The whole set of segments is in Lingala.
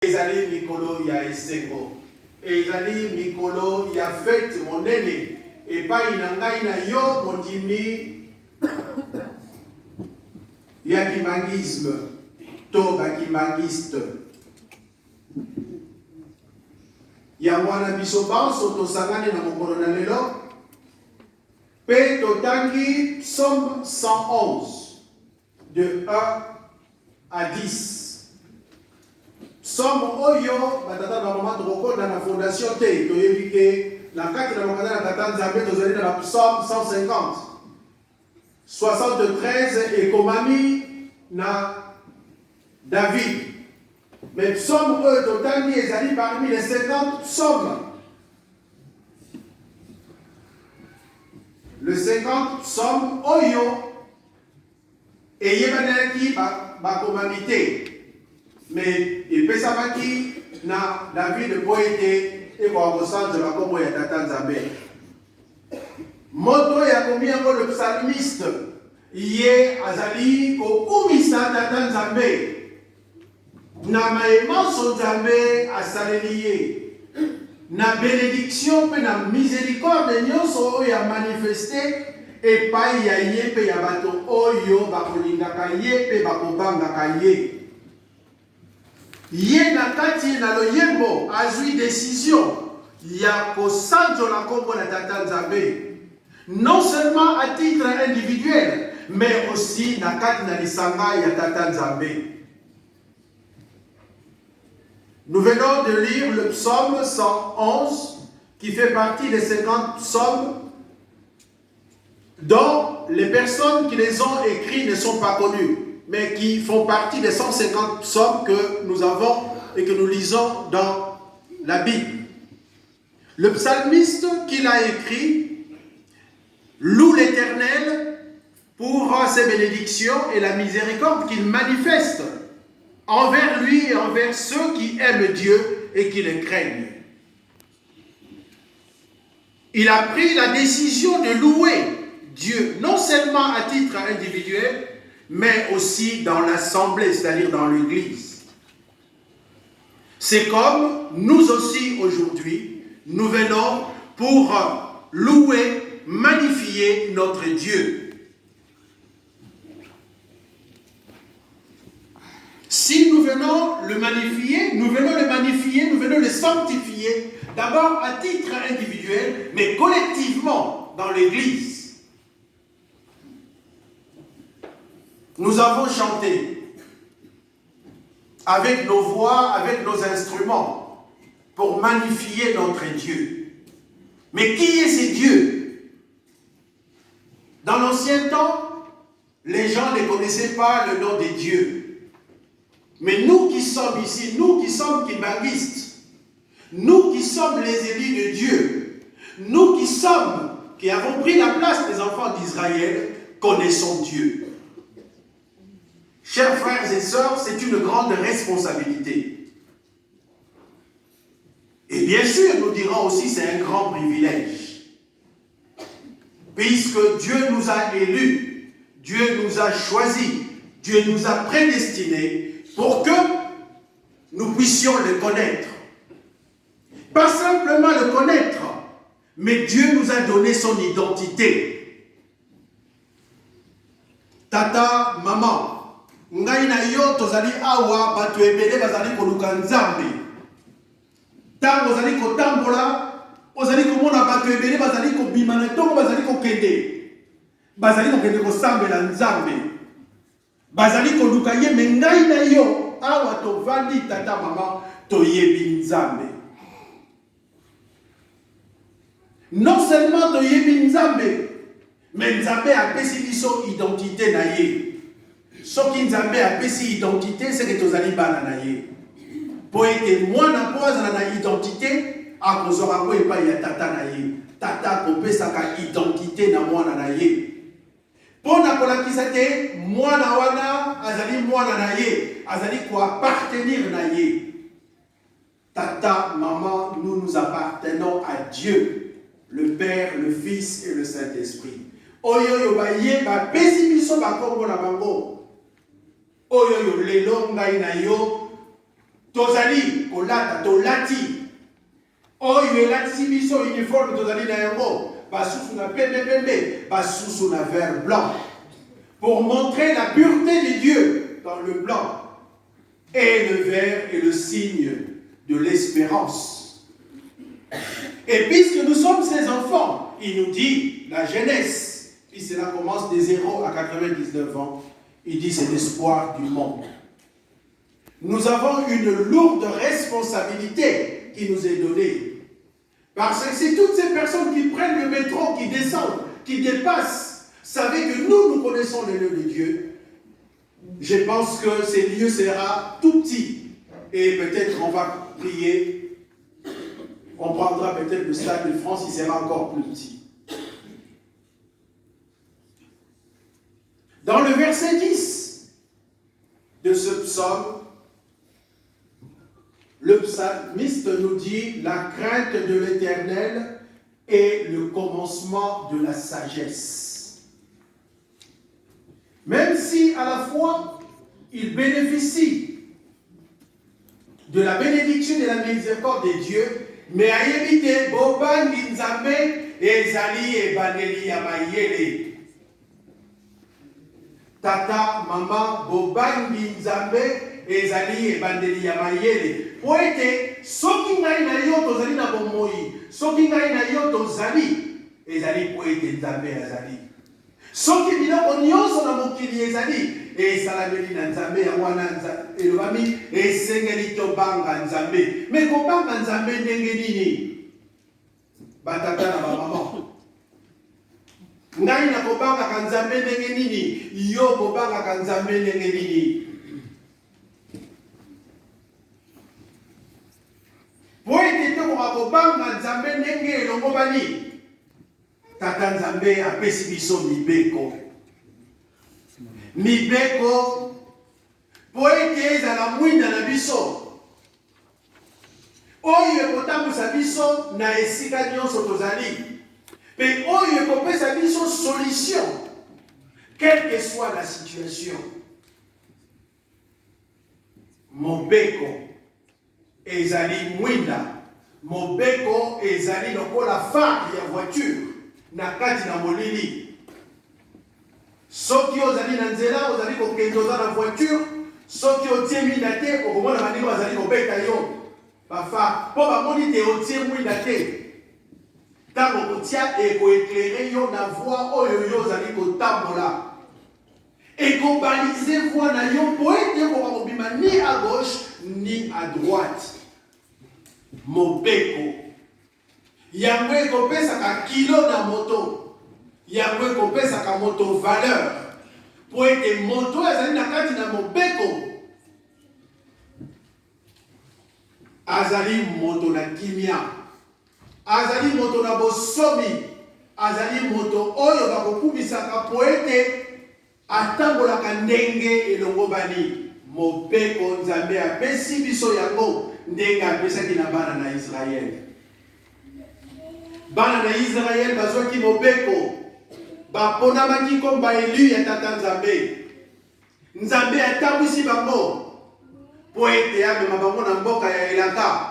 ezali mikolo ya esengo ezali mikolo ya fete monene epai na ngai na yo mondimi ya kimbangisme to bakimbangiste yango wana biso banso tosangani na mokolo na lelo mpe totangi Psaume 111 de 1 à 10. Psaume oyo batata ba mama tokokonda na fondation te toyebi ke na kati na makanda na tata nzambe tozali na Psaume 150 73 ekomami na David. Mais Psaume oyo totangi ezali parmi les 50 psaumes. Le 50 psaume oyo eyebanaki bakomami te. Mais epesamaki na David po ete ekokosanzola kombo ya tata nzambe. Moto ya komi yango le psalmiste ye azali kokumisa tata nzambe na maemanso nzambe asaleli ye na bénédiction mpe na miséricorde nyonso oyo amanifeste epai ya ye mpe ya bato oyo bakolingaka ye mpe bakobangaka ye. Ye na kati na loyembo azwi décision ya kosanzola kombo na tata nzambe non seulement à titre individuel mais aussi na kati na lisanga ya tata nzambe. Nous venons de lire le psaume 111 qui fait partie des 50 psaumes dont les personnes qui les ont écrits ne sont pas connues, mais qui font partie des 150 psaumes que nous avons et que nous lisons dans la Bible. Le psalmiste qui l'a écrit loue l'Éternel pour ses bénédictions et la miséricorde qu'il manifeste envers lui et envers ceux qui aiment Dieu et qui le craignent. Il a pris la décision de louer Dieu, non seulement à titre individuel, mais aussi dans l'assemblée, c'est-à-dire dans l'Église. C'est comme nous aussi aujourd'hui, nous venons pour louer, magnifier notre Dieu. Si nous venons le magnifier, nous venons le sanctifier, d'abord à titre individuel, mais collectivement dans l'Église. Nous avons chanté avec nos voix, avec nos instruments, pour magnifier notre Dieu. Mais qui est ce Dieu? Dans l'ancien temps, les gens ne connaissaient pas le nom de Dieu. Mais nous qui sommes ici, nous qui sommes kimbangistes, nous qui sommes les élus de Dieu, nous qui avons pris la place des enfants d'Israël, connaissons Dieu. Chers frères et sœurs, c'est une grande responsabilité. Et bien sûr, nous dirons aussi c'est un grand privilège. Puisque Dieu nous a élus, Dieu nous a choisis, Dieu nous a prédestinés pour que nous puissions le connaître. Pas simplement le connaître, mais Dieu nous a donné son identité. Tata, maman, ngai na yo tozali awa bato ebele bazali koluka nzambe. Tango ozali kotambola, ozali komona bato ebele bazali kobima na ntongo bazali kokende. Bazali kokende kosambela nzambe. Bazali koluka ye me ngai na yo awa tovandi tata mama toyebi nzambe. Non seulement toyebi nzambe, mais nzambe apesi biso identité na ye. Soki nzambe apesi identité, c'est que tozali bana na ye. Po ete mwana po azala na identité, akozwaka ngo epai ya tata na ye. Tata kopesaka identité na mwana na ye. Pona kolakisa te mwana wana azali mwana na ye, azali ko appartenir na ye. Tata, maman, nous appartenons à Dieu, le Père, le Fils et le Saint-Esprit. Oyo yo ba ye ba pesi biso ba kombo na bango. Oyo yo lelo ngai na yo tozali kolata tolati oyo elatisi biso uniforme tozali na yango basusu na pembe basusu na vert blanc pour montrer la pureté de Dieu dans le blanc et le vert est le signe de l'espérance. Et puisque nous sommes ses enfants, il nous dit la jeunesse, puis cela commence des 0 à 99 ans, il dit c'est l'espoir du monde. Nous avons une lourde responsabilité qui nous est donnée. Parce que c'est toutes ces personnes qui prennent le métro, qui descendent, qui dépassent. Savez que nous connaissons les lieux de Dieu. Je pense que ces lieux sera tout petit. Et peut-être on va prier. On prendra peut-être le stade de France, il sera encore plus petit. Dans le verset 10 de ce psaume, le psalmiste nous dit la crainte de l'Éternel est le commencement de la sagesse. Même si à la fois il bénéficie de la bénédiction et de la miséricorde de Dieu, mais à éviter bobangi nzambe ezali ebandeli ya mayele. Tata, mama, bobangi nzambe ezali ebandeli ya mayele. Po ete soki ngai na yo tozali na bomoi, soki ngai na yo tozali ezali po ete nzambe azali. Soki biloko nyonso na mokili ezali esalameli na nzambe ya wana elobami esengeli tobanga nzambe. Me kobanga nzambe ndenge nini? Batata na bamama, ngai na kobangaka nzambe ndenge nini? Yo kobangaka nzambe ndenge nini? Po ete tokoka kobanga nzambe ndenge elongo bani? Tata nzambe apesi biso mibeko. Mibeko po ete ezala mwinda na biso oyo ekotambwisa biso na esika nyonso tozali, mpe oyo ekopesa biso solution quelle que soit la situation. Mobeko ezali mwinda, mobeko ezali lokola phare ya voiture na kati na molili. Soki ozali na nzela ozali kokende oza na voiture, soki otie mwinda te okomona baninga bazali kobeta yo bafa mpo bamoni te otie mwinda te. Ntango kotia ekoeklere yo na voie oyo yo ozali kotambola, ekobalize voie na yo po ete okoka kobima ni à gauche ni à droite. Mobeko yango ekopesaka kilo na moto, yango ekopesaka moto valeur po ete moto ezali na kati na mobeko azali moto na kimia, azali moto na bosomi, azali moto oyo bakokumisaka po ete atambolaka ndenge elongo bani. Mobeko nzambe apesi biso yango ndenge apesaki na bana na Israel. Bana na Israel bazwaki mobeko, baponamaki comme baélu ya tata nzambe. Nzambe atambwisi bango po ete amema bango na mboka ya elaka.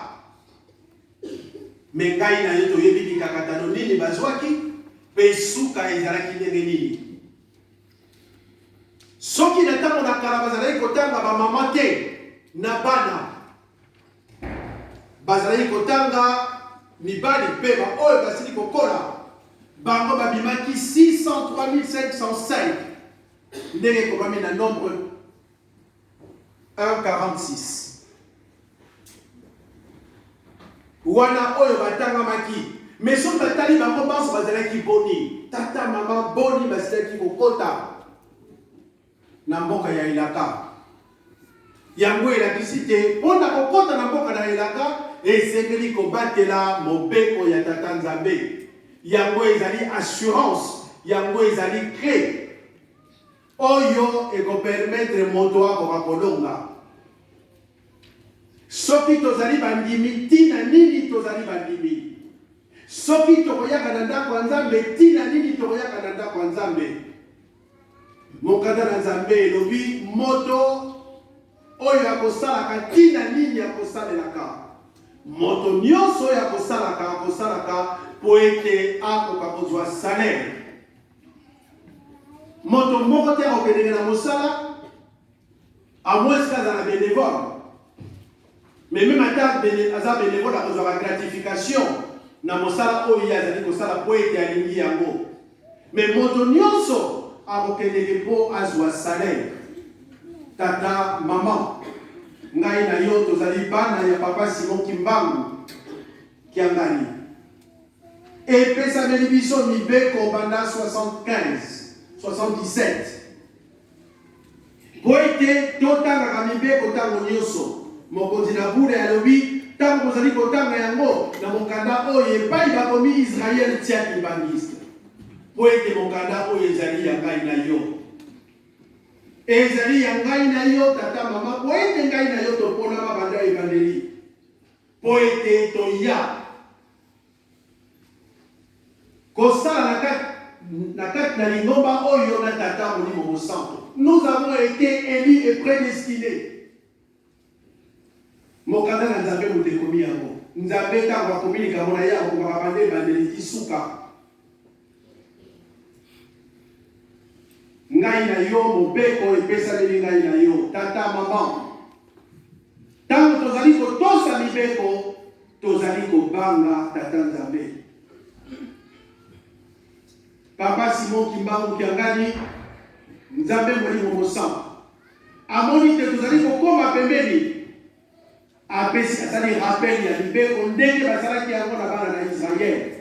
Me ngai na yo toyebi likakatano nini bazwaki, mpe suka ezalaki ndenge nini. Soki na ntango na kala bazalaki kotanga bamama te na bana, bazalaki kotanga mibali mpe baoyo basili kokola, bango babimaki 603 505 ndenge ekomami na nombre 1:46. Wana oyo batangamaki, mais soki batali bango banso bazalaki boni, tata mama boni basilaki kokota na mboka ya elaka. Yango elakisi te mpo na kokota na mboka na elaka esengeli kobatela mobeko ya tata nzambe. Yango ezali assurance, yango ezali clé oyo ekopermettre moto akoka kolonga. Soki tozali bandimi, tina nini tozali bandimi? Soki tokoyaka na ndako ya Nzambe, tina nini tokoyaka na ndako ya Nzambe? Mokanda na Nzambe elobi moto oyo akosalaka tina nini akosalelaka. Moto nyonso oyo akosalaka po ete akoka kozwa salaire. Moto moko te akokendenge na mosala à moins qu'aza na bénévole. Mais même ata aza bénévole akozwaka gratification na mosala oyo azali kosala po ete alingi yango. Mais moto nyonso akokendenge po azwa salaire. Tata, maman, ngai na yo tozali bana ya papa Simon Kimbangu Kiangani. Epesameli biso mibeko banda 75, 77. Po ete totangaka mibeko ntango nyonso. Mokonzi na bule alobi ntango kozali kotanga yango na mokanda oyo epai bakomi Israel tia kimbangiste. Po ete mokanda oyo ezali ya ngai na yo. Ezali ya ngai na yo tata mama, po ete ngai na yo topona mabanda ebandeli. Po ete toya kosala na kati na lingomba oyo na tata molimo mosanto. Nous avons été élus et prédestinés. Mokanda na nzambe mutekomi yango. Nzambe tango akomi likambo na ye akokaka banda ebandeli tisuka. Ngai na yo mobeko epesameli ngai na yo tata mama. Tango tozali kotosa mibeko tozali kobanga tata nzambe. Papa Simon Kimbangu Kiangani nzambe molimo mosantu amoni te tozali kokoma pembeni apesi asali rappel ya mibeko ndenge basalaki yango na bana na Israel.